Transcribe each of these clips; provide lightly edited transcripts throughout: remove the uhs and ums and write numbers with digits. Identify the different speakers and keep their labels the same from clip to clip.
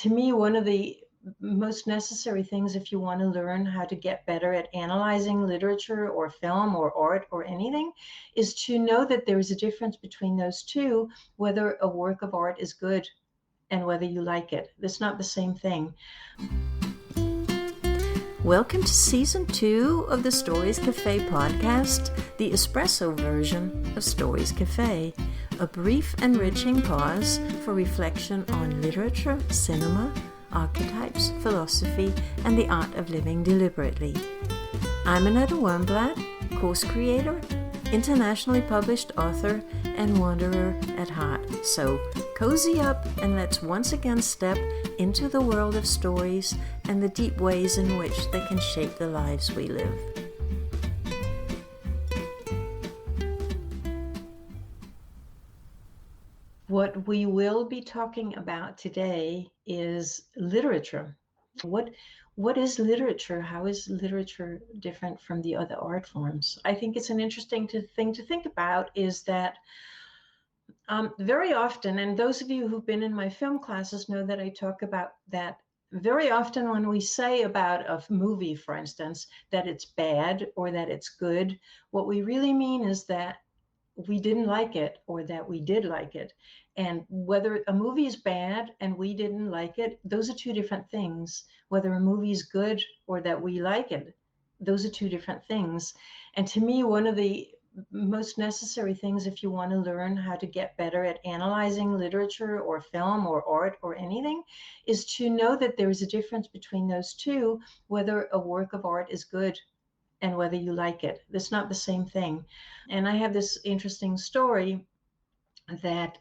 Speaker 1: To me, one of the most necessary things if you want to learn how to get better at analyzing literature or film or art or anything is to know that there is a difference between those two, whether a work of art is good and whether you like it. It's not the same thing.
Speaker 2: Welcome to Season 2 of the Stories Cafe podcast, the espresso version of Stories Cafe, a brief, enriching pause for reflection on literature, cinema, archetypes, philosophy, and the art of living deliberately. I'm Annette Wernblad, course creator, internationally published author, and wanderer at heart. So cozy up and let's once again step into the world of stories and the deep ways in which they can shape the lives we live.
Speaker 1: What we will be talking about today is literature. What is literature? How is literature different from the other art forms? I think it's an interesting thing to think about is that very often, and those of you who've been in my film classes know that I talk about that very often when we say about a movie, for instance, that it's bad or that it's good, what we really mean is that we didn't like it or that we did like it. And whether a movie is bad and we didn't like it, those are two different things. Whether a movie is good or that we like it, those are two different things. And to me, one of the most necessary things if you want to learn how to get better at analyzing literature or film or art or anything is to know that there is a difference between those two, whether a work of art is good and whether you like it. It's not the same thing. And I have this interesting story that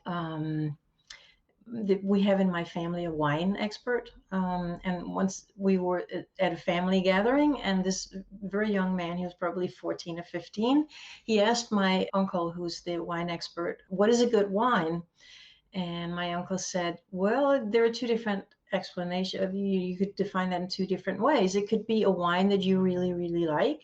Speaker 1: we have in my family a wine expert. And once we were at a family gathering, and this very young man, he was probably 14 or 15, he asked my uncle, who's the wine expert, what is a good wine? And my uncle said, well, there are two different explanations. You could define that in two different ways. It could be a wine that you really, really like,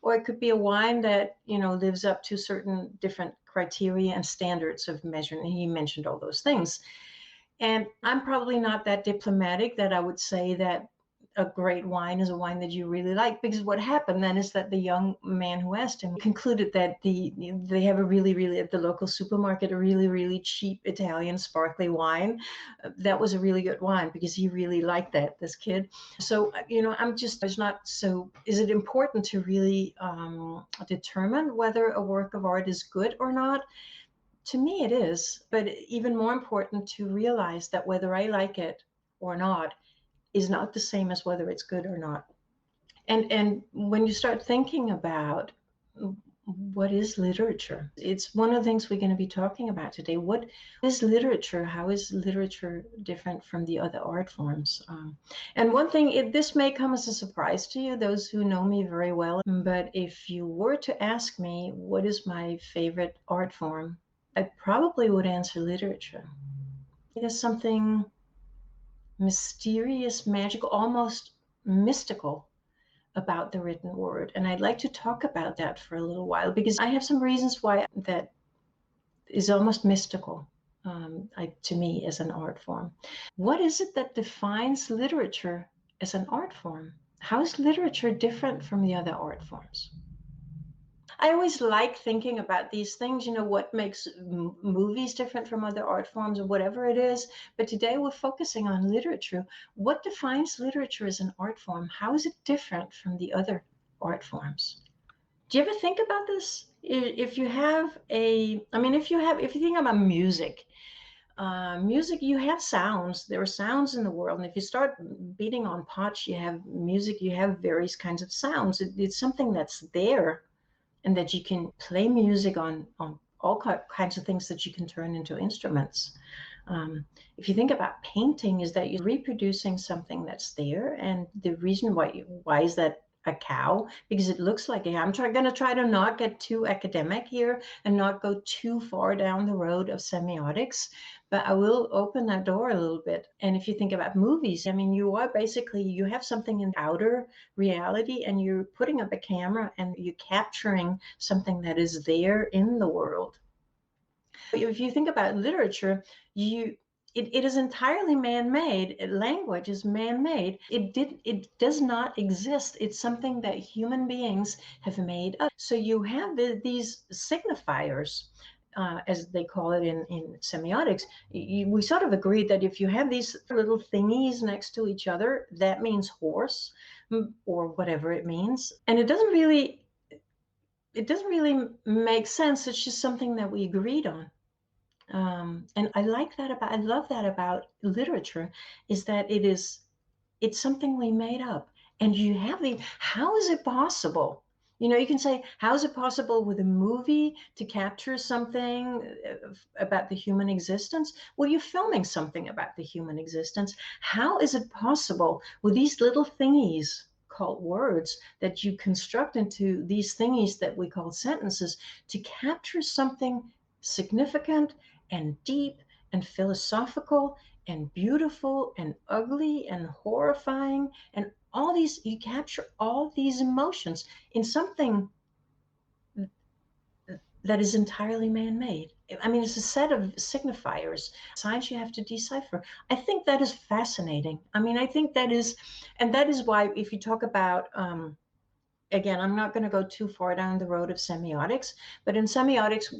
Speaker 1: or it could be a wine that, lives up to certain different criteria and standards of measurement. He mentioned all those things. And I'm probably not that diplomatic that I would say that a great wine is a wine that you really like, because what happened then is that the young man who asked him concluded that they have at the local supermarket, a really, really cheap Italian sparkly wine. That was a really good wine because he really liked that, this kid. So, is it important to really determine whether a work of art is good or not? To me, it is, but even more important to realize that whether I like it or not is not the same as whether it's good or not. And when you start thinking about what is literature, it's one of the things we're going to be talking about today. What is literature? How is literature different from the other art forms? And one thing, this may come as a surprise to you, those who know me very well, but if you were to ask me what is my favorite art form, I probably would answer literature. There's something mysterious, magical, almost mystical about the written word. And I'd like to talk about that for a little while because I have some reasons why that is almost mystical to me as an art form. What is it that defines literature as an art form? How is literature different from the other art forms? I always like thinking about these things, what makes movies different from other art forms or whatever it is. But today we're focusing on literature. What defines literature as an art form? How is it different from the other art forms? Do you ever think about this? If you think about music, you have sounds. There are sounds in the world. And if you start beating on pots, you have music, you have various kinds of sounds. It's something that's there, and that you can play music on all kinds of things that you can turn into instruments. If you think about painting, is that you're reproducing something that's there, and the reason why is that a cow? Because it looks like it. I'm going to try to not get too academic here and not go too far down the road of semiotics, but I will open that door a little bit. And if you think about movies, you have something in outer reality and you're putting up a camera and you're capturing something that is there in the world. If you think about literature, it is entirely man-made. Language is man-made. It does not exist. It's something that human beings have made up. So you have these signifiers, as they call it in semiotics. We sort of agreed that if you have these little thingies next to each other, that means horse, or whatever it means. And it doesn't really make sense. It's just something that we agreed on. And I love that about literature, is that it's something we made up. And how is it possible? You can say, how is it possible with a movie to capture something about the human existence? Well, you're filming something about the human existence. How is it possible with these little thingies called words that you construct into these thingies that we call sentences to capture something significant and deep and philosophical and beautiful and ugly and horrifying, and you capture all these emotions in something that is entirely man-made. I mean, it's a set of signifiers, signs you have to decipher. I think that is fascinating. I mean, I think and that is why, if you talk about, again, I'm not going to go too far down the road of semiotics, but in semiotics,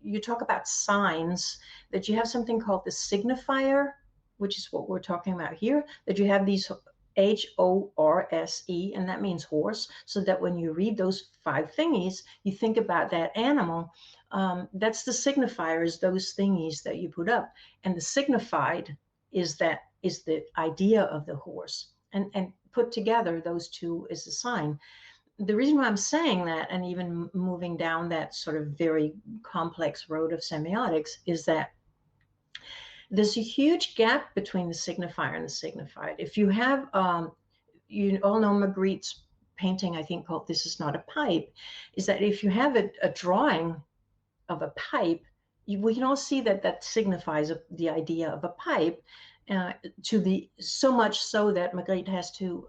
Speaker 1: you talk about signs, that you have something called the signifier, which is what we're talking about here, that you have these HORSE, and that means horse, so that when you read those 5 thingies, you think about that animal. That's the signifiers, those thingies that you put up. And the signified is the idea of the horse. And put together, those two is a sign. The reason why I'm saying that, and even moving down that sort of very complex road of semiotics, is that there's a huge gap between the signifier and the signified. If you have, you all know Magritte's painting, I think, called "This Is Not a Pipe," is that if you have a drawing of a pipe, we can all see that signifies the idea of a pipe, so much so that Magritte has to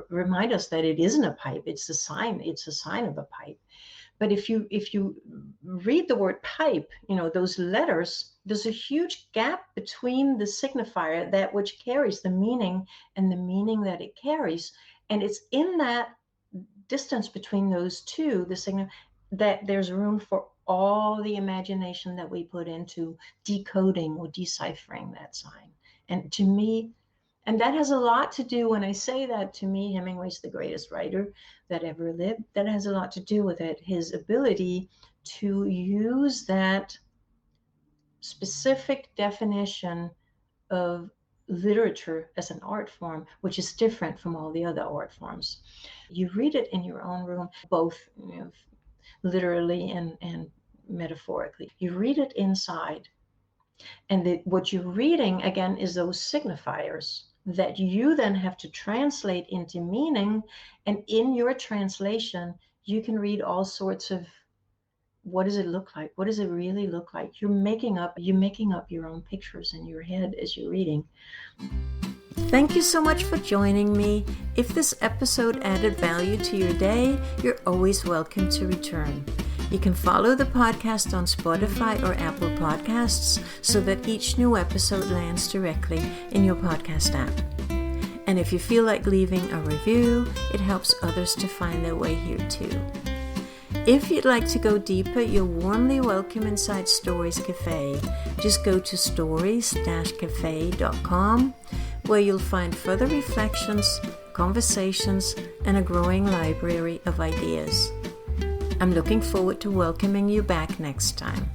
Speaker 1: remind us that it isn't a pipe. It's a sign. It's a sign of a pipe. But if you read the word pipe, those letters, there's a huge gap between the signifier, that which carries the meaning, and the meaning that it carries. And it's in that distance between those two, that there's room for all the imagination that we put into decoding or deciphering that sign. And to me, and that has a lot to do, when I say that, to me, Hemingway's the greatest writer that ever lived. That has a lot to do with it, his ability to use that specific definition of literature as an art form, which is different from all the other art forms. You read it in your own room, both literally and metaphorically. You read it inside. And what you're reading, again, is those signifiers that you then have to translate into meaning. And in your translation, you can read all sorts of, what does it look like? What does it really look like? You're making up your own pictures in your head as you're reading.
Speaker 2: Thank you so much for joining me. If this episode added value to your day, you're always welcome to return. You can follow the podcast on Spotify or Apple Podcasts so that each new episode lands directly in your podcast app. And if you feel like leaving a review, it helps others to find their way here too. If you'd like to go deeper, you're warmly welcome inside Stories Cafe. Just go to stories-cafe.com, where you'll find further reflections, conversations, and a growing library of ideas. I'm looking forward to welcoming you back next time.